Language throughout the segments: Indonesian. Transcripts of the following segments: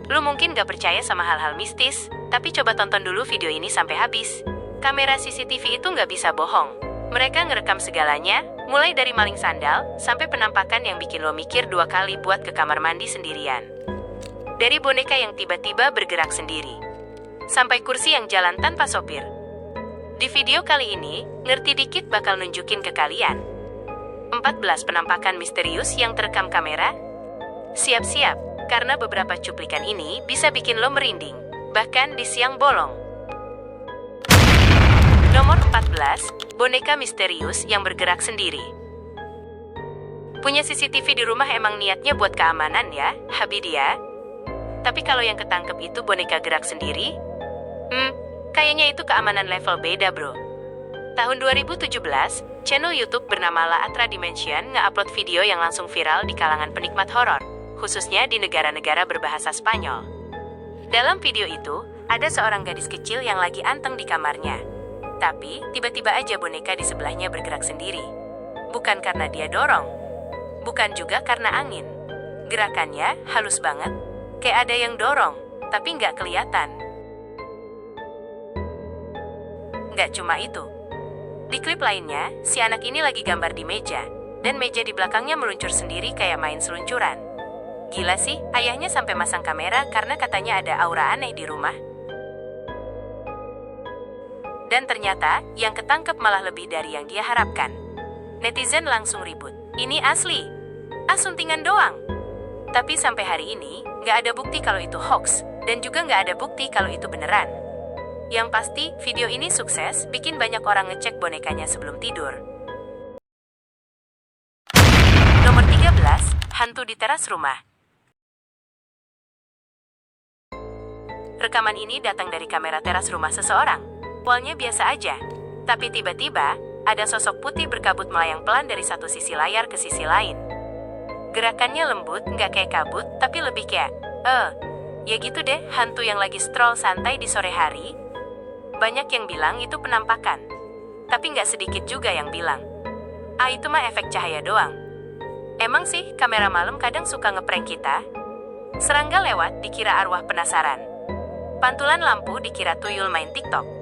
Lu mungkin gak percaya sama hal-hal mistis, tapi coba tonton dulu video ini sampai habis. Kamera CCTV itu gak bisa bohong. Mereka ngerekam segalanya, mulai dari maling sandal, sampai penampakan yang bikin lo mikir 2 kali buat ke kamar mandi sendirian. Dari boneka yang tiba-tiba bergerak sendiri, sampai kursi yang jalan tanpa sopir. Di video kali ini, Ngerti Dikit bakal nunjukin ke kalian 14 penampakan misterius yang terekam kamera. Siap-siap, karena beberapa cuplikan ini bisa bikin lo merinding, bahkan di siang bolong. Nomor 14, boneka misterius yang bergerak sendiri. Punya CCTV di rumah emang niatnya buat keamanan ya, Habidia. Tapi kalau yang ketangkep itu boneka gerak sendiri, kayaknya itu keamanan level beda bro. Tahun 2017, channel YouTube bernama La Atra Dimension nge-upload video yang langsung viral di kalangan penikmat horor, khususnya di negara-negara berbahasa Spanyol. Dalam video itu, ada seorang gadis kecil yang lagi anteng di kamarnya. Tapi, tiba-tiba aja boneka di sebelahnya bergerak sendiri. Bukan karena dia dorong, bukan juga karena angin. Gerakannya halus banget, kayak ada yang dorong, tapi nggak kelihatan. Nggak cuma itu. Di klip lainnya, si anak ini lagi gambar di meja, dan meja di belakangnya meluncur sendiri kayak main seluncuran. Gila sih, ayahnya sampai masang kamera karena katanya ada aura aneh di rumah. Dan ternyata, yang ketangkep malah lebih dari yang dia harapkan. Netizen langsung ribut. Ini asli. Suntingan doang. Tapi sampai hari ini, nggak ada bukti kalau itu hoax, dan juga nggak ada bukti kalau itu beneran. Yang pasti, video ini sukses bikin banyak orang ngecek bonekanya sebelum tidur. Nomor 13, hantu di teras rumah. Rekaman ini datang dari kamera teras rumah seseorang. Awalnya biasa aja, tapi tiba-tiba, ada sosok putih berkabut melayang pelan dari satu sisi layar ke sisi lain. Gerakannya lembut, nggak kayak kabut, tapi lebih kayak, ya gitu deh, hantu yang lagi stroll santai di sore hari. Banyak yang bilang itu penampakan, tapi nggak sedikit juga yang bilang, itu mah efek cahaya doang. Emang sih, kamera malam kadang suka ngeprank kita. Serangga lewat dikira arwah penasaran. Pantulan lampu dikira tuyul main TikTok.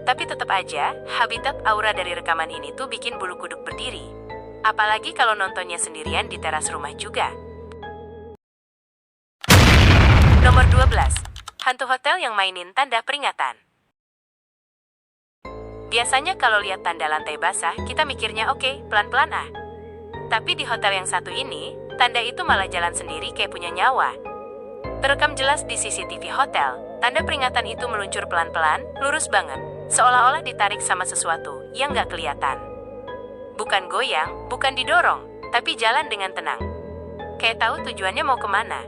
Tapi tetap aja, habitat aura dari rekaman ini tuh bikin bulu kuduk berdiri. Apalagi kalau nontonnya sendirian di teras rumah juga. Nomor 12, hantu hotel yang mainin tanda peringatan. Biasanya kalau lihat tanda lantai basah, kita mikirnya oke, pelan-pelan ah. Tapi di hotel yang satu ini, tanda itu malah jalan sendiri kayak punya nyawa. Terekam jelas di CCTV hotel, tanda peringatan itu meluncur pelan-pelan, lurus banget. Seolah-olah ditarik sama sesuatu yang nggak kelihatan. Bukan goyang, bukan didorong, tapi jalan dengan tenang. Kayak tahu tujuannya mau kemana.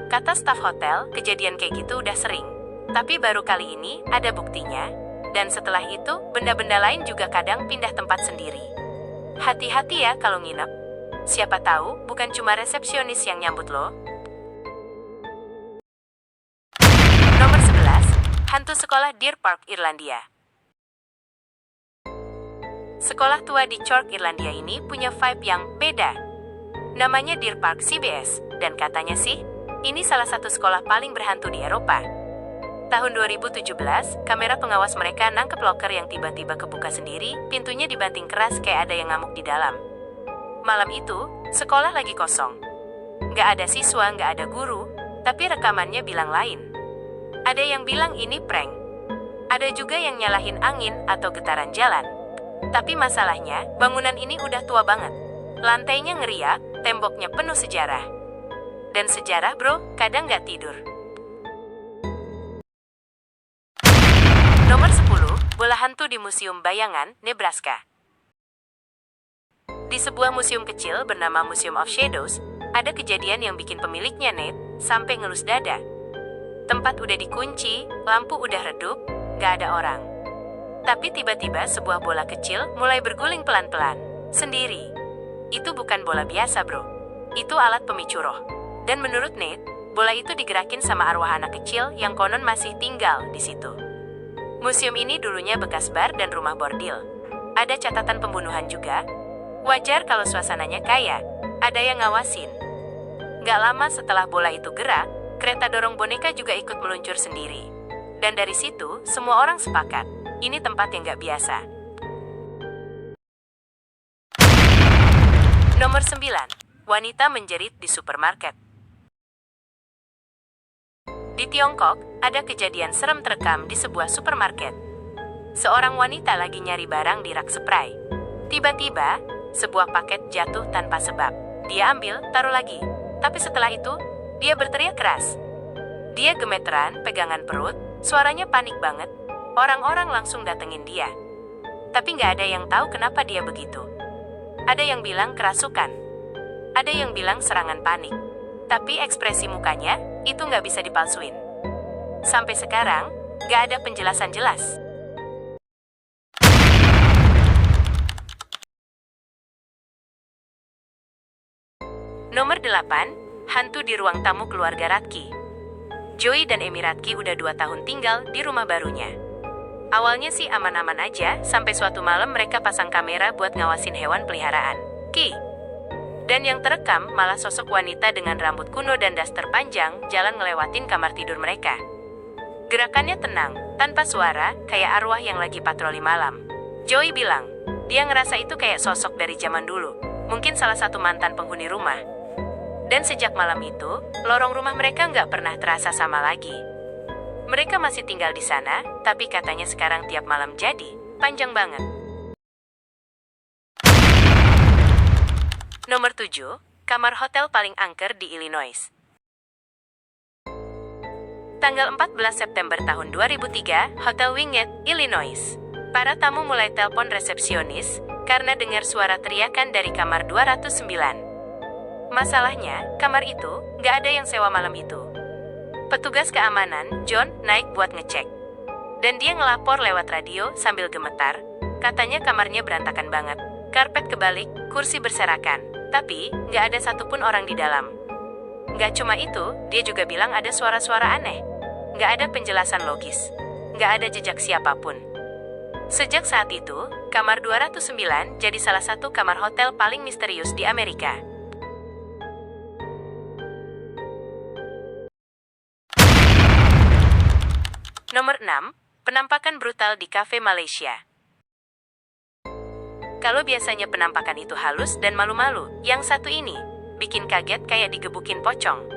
Kata staf hotel, kejadian kayak gitu udah sering. Tapi baru kali ini ada buktinya, dan setelah itu, benda-benda lain juga kadang pindah tempat sendiri. Hati-hati ya kalau nginep. Siapa tahu, bukan cuma resepsionis yang nyambut lo. Nomor 11, hantu sekolah Deer Park, Irlandia. Sekolah tua di Cork, Irlandia ini punya vibe yang beda. Namanya Deer Park CBS, dan katanya sih, ini salah satu sekolah paling berhantu di Eropa. Tahun 2017, kamera pengawas mereka nangkep loker yang tiba-tiba kebuka sendiri, pintunya dibanting keras kayak ada yang ngamuk di dalam. Malam itu, sekolah lagi kosong. Nggak ada siswa, nggak ada guru, tapi rekamannya bilang lain. Ada yang bilang ini prank. Ada juga yang nyalahin angin atau getaran jalan. Tapi masalahnya, bangunan ini udah tua banget. Lantainya ngeriak, temboknya penuh sejarah. Dan sejarah bro, kadang nggak tidur. Nomor 10, bola hantu di Museum Bayangan, Nebraska. Di sebuah museum kecil bernama Museum of Shadows, ada kejadian yang bikin pemiliknya Nate sampai ngelus dada. Tempat udah dikunci, lampu udah redup, gak ada orang. Tapi tiba-tiba sebuah bola kecil mulai berguling pelan-pelan, sendiri. Itu bukan bola biasa bro, itu alat pemicu roh. Dan menurut Nate, bola itu digerakin sama arwah anak kecil yang konon masih tinggal di situ. Museum ini dulunya bekas bar dan rumah bordil. Ada catatan pembunuhan juga. Wajar kalau suasananya kaya, ada yang ngawasin. Gak lama setelah bola itu gerak, Kereta dorong boneka juga ikut meluncur sendiri. Dan dari situ, semua orang sepakat, ini tempat yang gak biasa. Nomor 9. Wanita menjerit di supermarket. Di Tiongkok, ada kejadian serem terekam di sebuah supermarket. Seorang wanita lagi nyari barang di rak spray. Tiba-tiba, sebuah paket jatuh tanpa sebab. Dia ambil, taruh lagi. Tapi setelah itu, dia berteriak keras. Dia gemeteran, pegangan perut, suaranya panik banget. Orang-orang langsung datengin dia. Tapi nggak ada yang tahu kenapa dia begitu. Ada yang bilang kerasukan. Ada yang bilang serangan panik. Tapi ekspresi mukanya, itu nggak bisa dipalsuin. Sampai sekarang, nggak ada penjelasan jelas. Nomor 8. Hantu di ruang tamu keluarga Radke. Joey dan Amy Radke udah 2 tahun tinggal di rumah barunya. Awalnya sih aman-aman aja, sampai suatu malam mereka pasang kamera buat ngawasin hewan peliharaan, Ki. Dan yang terekam malah sosok wanita dengan rambut kuno dan daster panjang jalan ngelewatin kamar tidur mereka. Gerakannya tenang, tanpa suara, kayak arwah yang lagi patroli malam. Joey bilang, dia ngerasa itu kayak sosok dari zaman dulu, mungkin salah satu mantan penghuni rumah. Dan sejak malam itu, lorong rumah mereka nggak pernah terasa sama lagi. Mereka masih tinggal di sana, tapi katanya sekarang tiap malam jadi panjang banget. Nomor 7. Kamar hotel paling angker di Illinois. Tanggal 14 September tahun 2003, Hotel Wingate, Illinois. Para tamu mulai telepon resepsionis karena dengar suara teriakan dari kamar 209. Masalahnya, kamar itu nggak ada yang sewa malam itu. Petugas keamanan, John, naik buat ngecek. Dan dia ngelapor lewat radio sambil gemetar. Katanya kamarnya berantakan banget. Karpet kebalik, kursi berserakan. Tapi, nggak ada satupun orang di dalam. Nggak cuma itu, dia juga bilang ada suara-suara aneh. Nggak ada penjelasan logis. Nggak ada jejak siapapun. Sejak saat itu, kamar 209 jadi salah satu kamar hotel paling misterius di Amerika. Nomor 6. Penampakan brutal di kafe Malaysia. Kalau biasanya penampakan itu halus dan malu-malu, yang satu ini bikin kaget kayak digebukin pocong.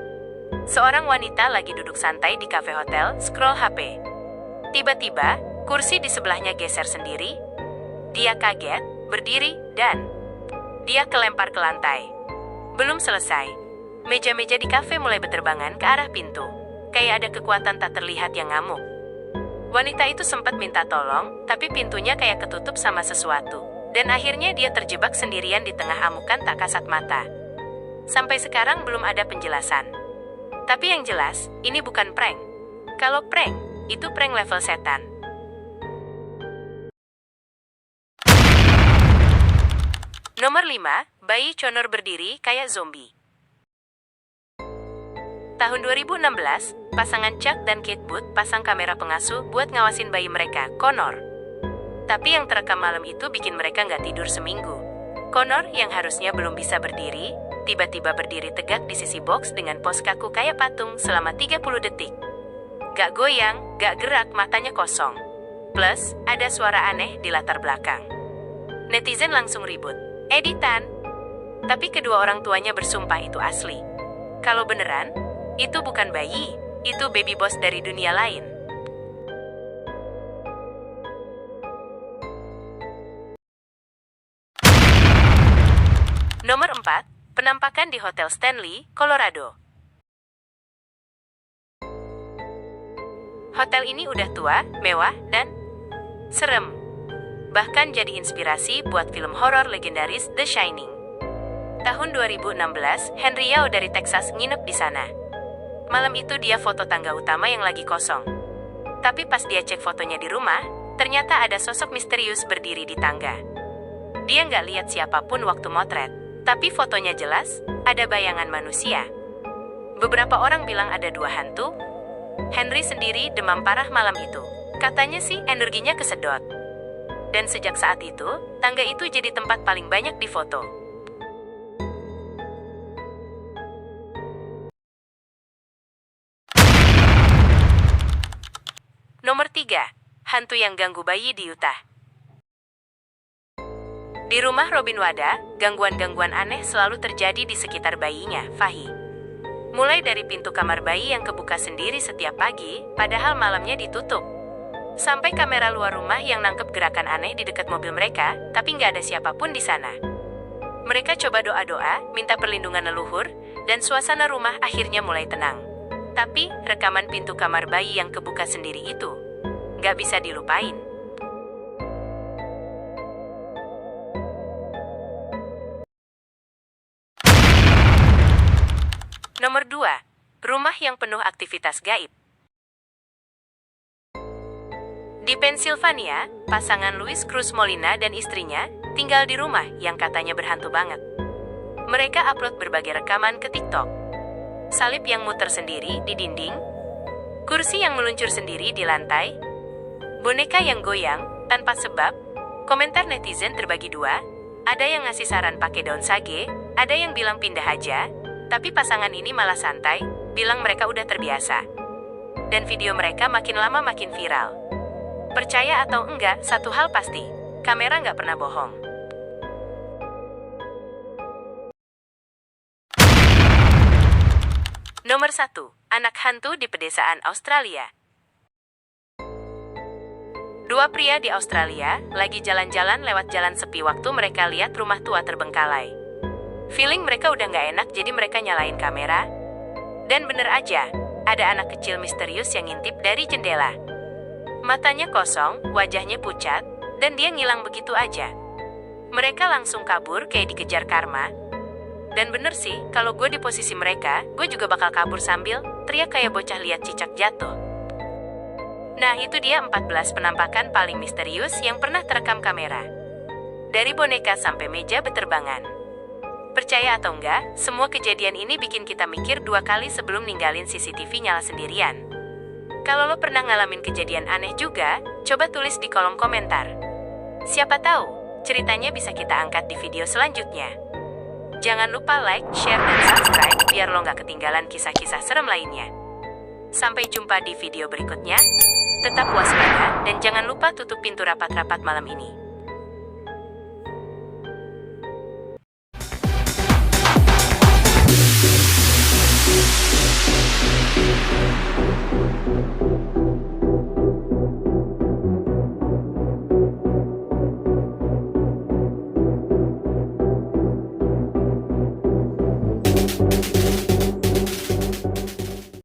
Seorang wanita lagi duduk santai di kafe hotel, scroll HP. Tiba-tiba, kursi di sebelahnya geser sendiri. Dia kaget, berdiri, dan dia kelempar ke lantai. Belum selesai, meja-meja di kafe mulai berterbangan ke arah pintu. Kayak ada kekuatan tak terlihat yang ngamuk. Wanita itu sempat minta tolong, tapi pintunya kayak ketutup sama sesuatu. Dan akhirnya dia terjebak sendirian di tengah amukan tak kasat mata. Sampai sekarang belum ada penjelasan. Tapi yang jelas, ini bukan prank. Kalau prank, itu prank level setan. Nomor 5. Bayi Connor berdiri kayak zombie. Tahun 2016, pasangan Chuck dan Kate Booth pasang kamera pengasuh buat ngawasin bayi mereka, Connor. Tapi yang terekam malam itu bikin mereka nggak tidur seminggu. Connor yang harusnya belum bisa berdiri, tiba-tiba berdiri tegak di sisi box dengan pos kaku kayak patung selama 30 detik. Gak goyang, gak gerak, matanya kosong. Plus, ada suara aneh di latar belakang. Netizen langsung ribut, editan. Tapi kedua orang tuanya bersumpah itu asli. Kalau beneran, itu bukan bayi, itu baby boss dari dunia lain. Nomor 4. Penampakan di Hotel Stanley, Colorado. Hotel ini udah tua, mewah, dan serem. Bahkan jadi inspirasi buat film horor legendaris The Shining. Tahun 2016, Henry Yao dari Texas nginep di sana. Malam itu dia foto tangga utama yang lagi kosong. Tapi pas dia cek fotonya di rumah, ternyata ada sosok misterius berdiri di tangga. Dia nggak lihat siapapun waktu motret, tapi fotonya jelas, ada bayangan manusia. Beberapa orang bilang ada 2 hantu. Henry sendiri demam parah malam itu. Katanya sih energinya kesedot. Dan sejak saat itu, tangga itu jadi tempat paling banyak difoto. 3. Hantu yang ganggu bayi di Utah. Di rumah Robin Wada, gangguan-gangguan aneh selalu terjadi di sekitar bayinya, Fahi. Mulai dari pintu kamar bayi yang kebuka sendiri setiap pagi, padahal malamnya ditutup. Sampai kamera luar rumah yang nangkep gerakan aneh di dekat mobil mereka, tapi nggak ada siapapun di sana. Mereka coba doa-doa, minta perlindungan leluhur, dan suasana rumah akhirnya mulai tenang. Tapi, rekaman pintu kamar bayi yang kebuka sendiri itu nggak bisa dilupain. Nomor 2. Rumah yang penuh aktivitas gaib. Di Pennsylvania, pasangan Luis Cruz Molina dan istrinya tinggal di rumah yang katanya berhantu banget. Mereka upload berbagai rekaman ke TikTok. Salib yang muter sendiri di dinding, kursi yang meluncur sendiri di lantai, boneka yang goyang tanpa sebab, komentar netizen terbagi dua, ada yang ngasih saran pakai daun sage, ada yang bilang pindah aja, tapi pasangan ini malah santai, bilang mereka udah terbiasa. Dan video mereka makin lama makin viral. Percaya atau enggak, satu hal pasti, kamera nggak pernah bohong. Nomor 1. Anak hantu di pedesaan Australia. Dua pria di Australia lagi jalan-jalan lewat jalan sepi waktu mereka lihat rumah tua terbengkalai. Feeling mereka udah nggak enak jadi mereka nyalain kamera. Dan bener aja, ada anak kecil misterius yang ngintip dari jendela. Matanya kosong, wajahnya pucat, dan dia ngilang begitu aja. Mereka langsung kabur kayak dikejar karma. Dan bener sih, kalau gue di posisi mereka, gue juga bakal kabur sambil teriak kayak bocah liat cicak jatuh. Nah itu dia 14 penampakan paling misterius yang pernah terekam kamera. Dari boneka sampai meja beterbangan. Percaya atau enggak, semua kejadian ini bikin kita mikir 2 kali sebelum ninggalin CCTV nyala sendirian. Kalau lo pernah ngalamin kejadian aneh juga, coba tulis di kolom komentar. Siapa tahu, ceritanya bisa kita angkat di video selanjutnya. Jangan lupa like, share, dan subscribe biar lo nggak ketinggalan kisah-kisah serem lainnya. Sampai jumpa di video berikutnya. Tetap waspada dan jangan lupa tutup pintu rapat-rapat malam ini.